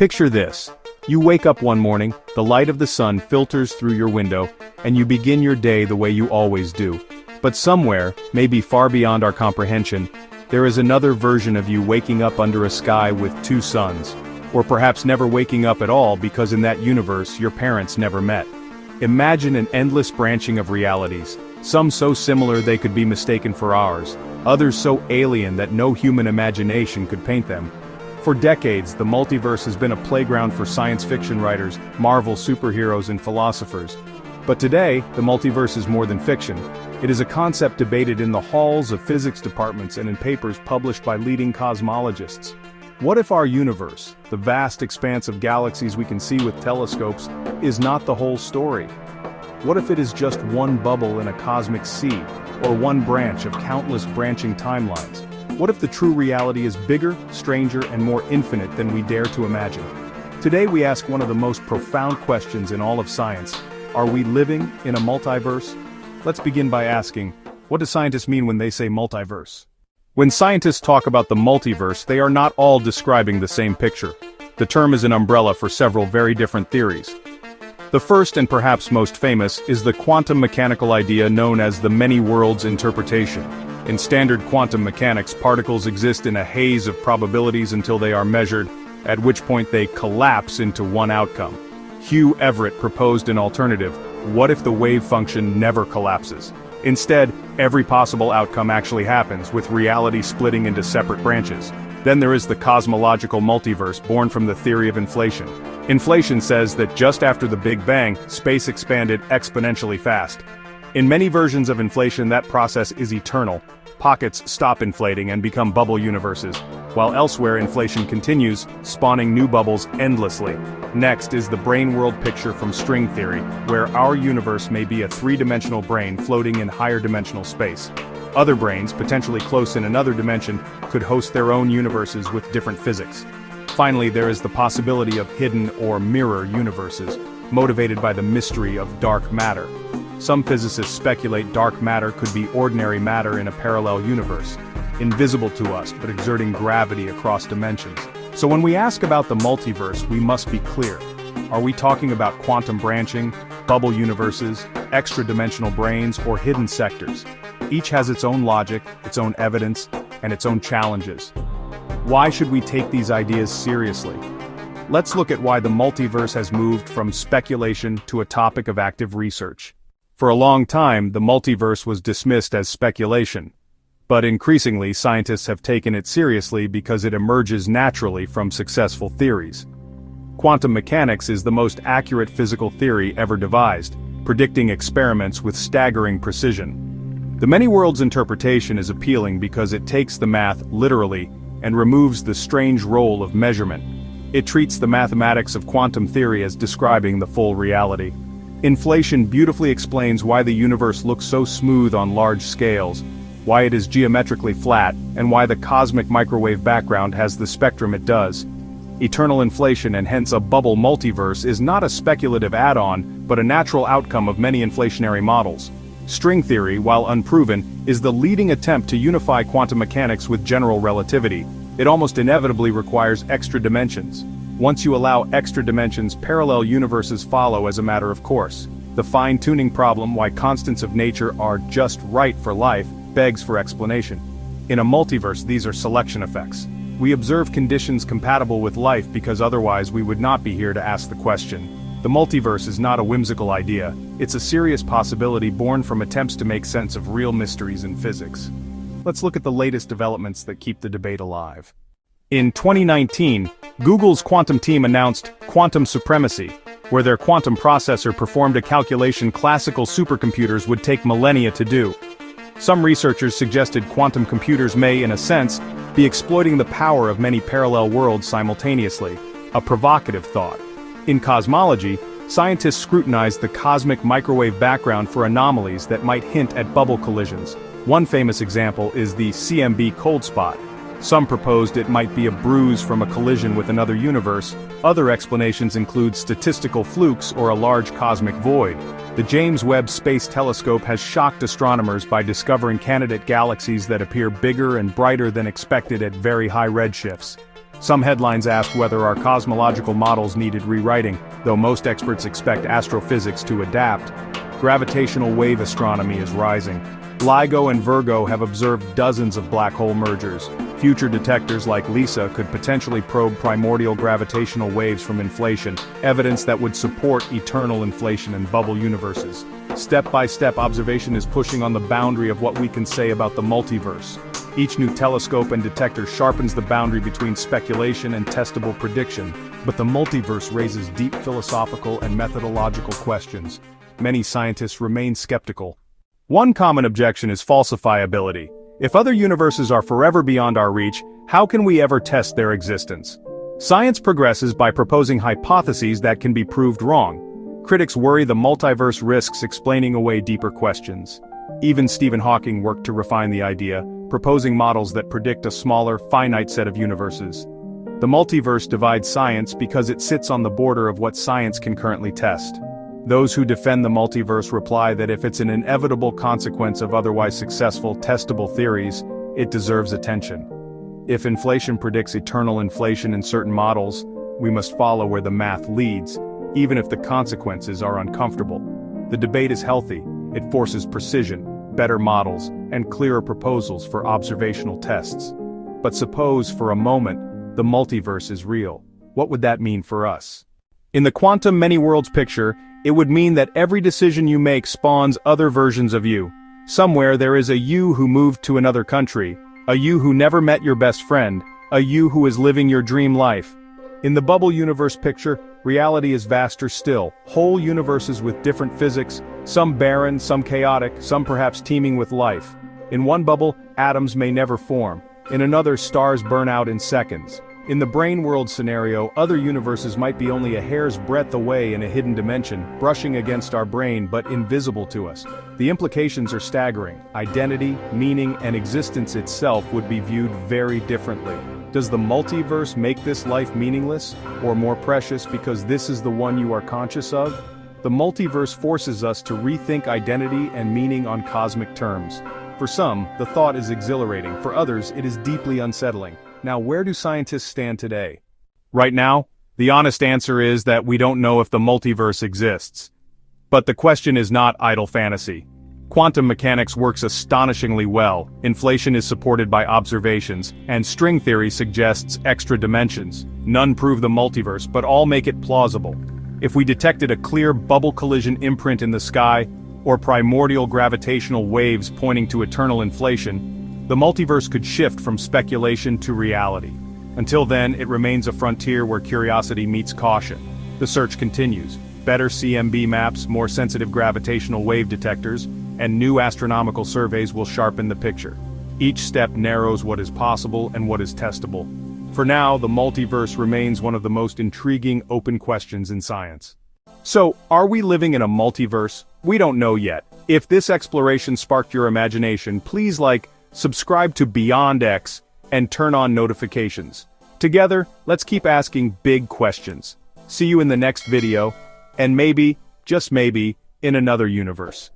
Picture this. You wake up one morning, the light of the sun filters through your window, and you begin your day the way you always do. But somewhere, maybe far beyond our comprehension, there is another version of you waking up under a sky with two suns. Or perhaps never waking up at all because in that universe your parents never met. Imagine an endless branching of realities, some so similar they could be mistaken for ours, others so alien that no human imagination could paint them. For decades, the multiverse has been a playground for science fiction writers, Marvel superheroes and philosophers. But today, the multiverse is more than fiction. It is a concept debated in the halls of physics departments and in papers published by leading cosmologists. What if our universe, the vast expanse of galaxies we can see with telescopes, is not the whole story? What if it is just one bubble in a cosmic sea, or one branch of countless branching timelines? What if the true reality is bigger, stranger, and more infinite than we dare to imagine? Today we ask one of the most profound questions in all of science. Are we living in a multiverse? Let's begin by asking, what do scientists mean when they say multiverse? When scientists talk about the multiverse, they are not all describing the same picture. The term is an umbrella for several very different theories. The first and perhaps most famous is the quantum mechanical idea known as the many worlds interpretation. In standard quantum mechanics, particles exist in a haze of probabilities until they are measured, at which point they collapse into one outcome. Hugh Everett proposed an alternative: what if the wave function never collapses? Instead, every possible outcome actually happens, with reality splitting into separate branches. Then there is the cosmological multiverse born from the theory of inflation. Inflation says that just after the Big Bang, space expanded exponentially fast. In many versions of inflation, that process is eternal. Pockets stop inflating and become bubble universes, while elsewhere inflation continues, spawning new bubbles endlessly. Next is the brain world picture from string theory, where our universe may be a three-dimensional brain floating in higher dimensional space. Other brains, potentially close in another dimension, could host their own universes with different physics. Finally, there is the possibility of hidden or mirror universes, motivated by the mystery of dark matter. Some physicists speculate dark matter could be ordinary matter in a parallel universe, invisible to us but exerting gravity across dimensions. So when we ask about the multiverse, we must be clear. Are we talking about quantum branching, bubble universes, extra-dimensional brains, or hidden sectors? Each has its own logic, its own evidence, and its own challenges. Why should we take these ideas seriously? Let's look at why the multiverse has moved from speculation to a topic of active research. For a long time, the multiverse was dismissed as speculation. But increasingly, scientists have taken it seriously because it emerges naturally from successful theories. Quantum mechanics is the most accurate physical theory ever devised, predicting experiments with staggering precision. The many worlds interpretation is appealing because it takes the math literally and removes the strange role of measurement. It treats the mathematics of quantum theory as describing the full reality. Inflation beautifully explains why the universe looks so smooth on large scales, why it is geometrically flat, and why the cosmic microwave background has the spectrum it does. Eternal inflation, and hence a bubble multiverse, is not a speculative add-on, but a natural outcome of many inflationary models. String theory, while unproven, is the leading attempt to unify quantum mechanics with general relativity. It almost inevitably requires extra dimensions. Once you allow extra dimensions, parallel universes follow as a matter of course. The fine-tuning problem, why constants of nature are just right for life, begs for explanation. In a multiverse, these are selection effects. We observe conditions compatible with life because otherwise we would not be here to ask the question. The multiverse is not a whimsical idea, it's a serious possibility born from attempts to make sense of real mysteries in physics. Let's look at the latest developments that keep the debate alive. In 2019, Google's quantum team announced quantum supremacy, where their quantum processor performed a calculation classical supercomputers would take millennia to do. Some researchers suggested quantum computers may, in a sense, be exploiting the power of many parallel worlds simultaneously, a provocative thought. In cosmology, scientists scrutinize the cosmic microwave background for anomalies that might hint at bubble collisions. One famous example is the CMB cold spot. Some proposed it might be a bruise from a collision with another universe. Other explanations include statistical flukes or a large cosmic void. The James Webb Space Telescope has shocked astronomers by discovering candidate galaxies that appear bigger and brighter than expected at very high redshifts. Some headlines asked whether our cosmological models needed rewriting, though most experts expect astrophysics to adapt. Gravitational wave astronomy is rising. LIGO and Virgo have observed dozens of black hole mergers. Future detectors like LISA could potentially probe primordial gravitational waves from inflation, evidence that would support eternal inflation in bubble universes. Step-by-step observation is pushing on the boundary of what we can say about the multiverse. Each new telescope and detector sharpens the boundary between speculation and testable prediction. But the multiverse raises deep philosophical and methodological questions. Many scientists remain skeptical. One common objection is falsifiability. If other universes are forever beyond our reach, how can we ever test their existence? Science progresses by proposing hypotheses that can be proved wrong. Critics worry the multiverse risks explaining away deeper questions. Even Stephen Hawking worked to refine the idea, proposing models that predict a smaller, finite set of universes. The multiverse divides science because it sits on the border of what science can currently test. Those who defend the multiverse reply that if it's an inevitable consequence of otherwise successful, testable theories, it deserves attention. If inflation predicts eternal inflation in certain models, we must follow where the math leads, even if the consequences are uncomfortable. The debate is healthy. It forces precision, better models, and clearer proposals for observational tests. But suppose, for a moment, the multiverse is real. What would that mean for us? In the quantum many-worlds picture, it would mean that every decision you make spawns other versions of you. Somewhere there is a you who moved to another country, a you who never met your best friend, a you who is living your dream life. In the bubble universe picture, reality is vaster still, whole universes with different physics, some barren, some chaotic, some perhaps teeming with life. In one bubble, atoms may never form. In another, stars burn out in seconds. In the brain world scenario, other universes might be only a hair's breadth away in a hidden dimension, brushing against our brain but invisible to us. The implications are staggering. Identity, meaning, and existence itself would be viewed very differently. Does the multiverse make this life meaningless, or more precious because this is the one you are conscious of? The multiverse forces us to rethink identity and meaning on cosmic terms. For some, the thought is exhilarating. For others, it is deeply unsettling. Now, where do scientists stand today? Right now, the honest answer is that we don't know if the multiverse exists. But the question is not idle fantasy. Quantum mechanics works astonishingly well, inflation is supported by observations, and string theory suggests extra dimensions. None prove the multiverse, but all make it plausible. If we detected a clear bubble collision imprint in the sky, or primordial gravitational waves pointing to eternal inflation, the multiverse could shift from speculation to reality. Until then, it remains a frontier where curiosity meets caution. The search continues. Better CMB maps, more sensitive gravitational wave detectors, and new astronomical surveys will sharpen the picture. Each step narrows what is possible and what is testable. For now, the multiverse remains one of the most intriguing open questions in science. So, are we living in a multiverse? We don't know yet. If this exploration sparked your imagination, please subscribe to Beyond X, and turn on notifications. Together, let's keep asking big questions. See you in the next video, and maybe, just maybe, in another universe.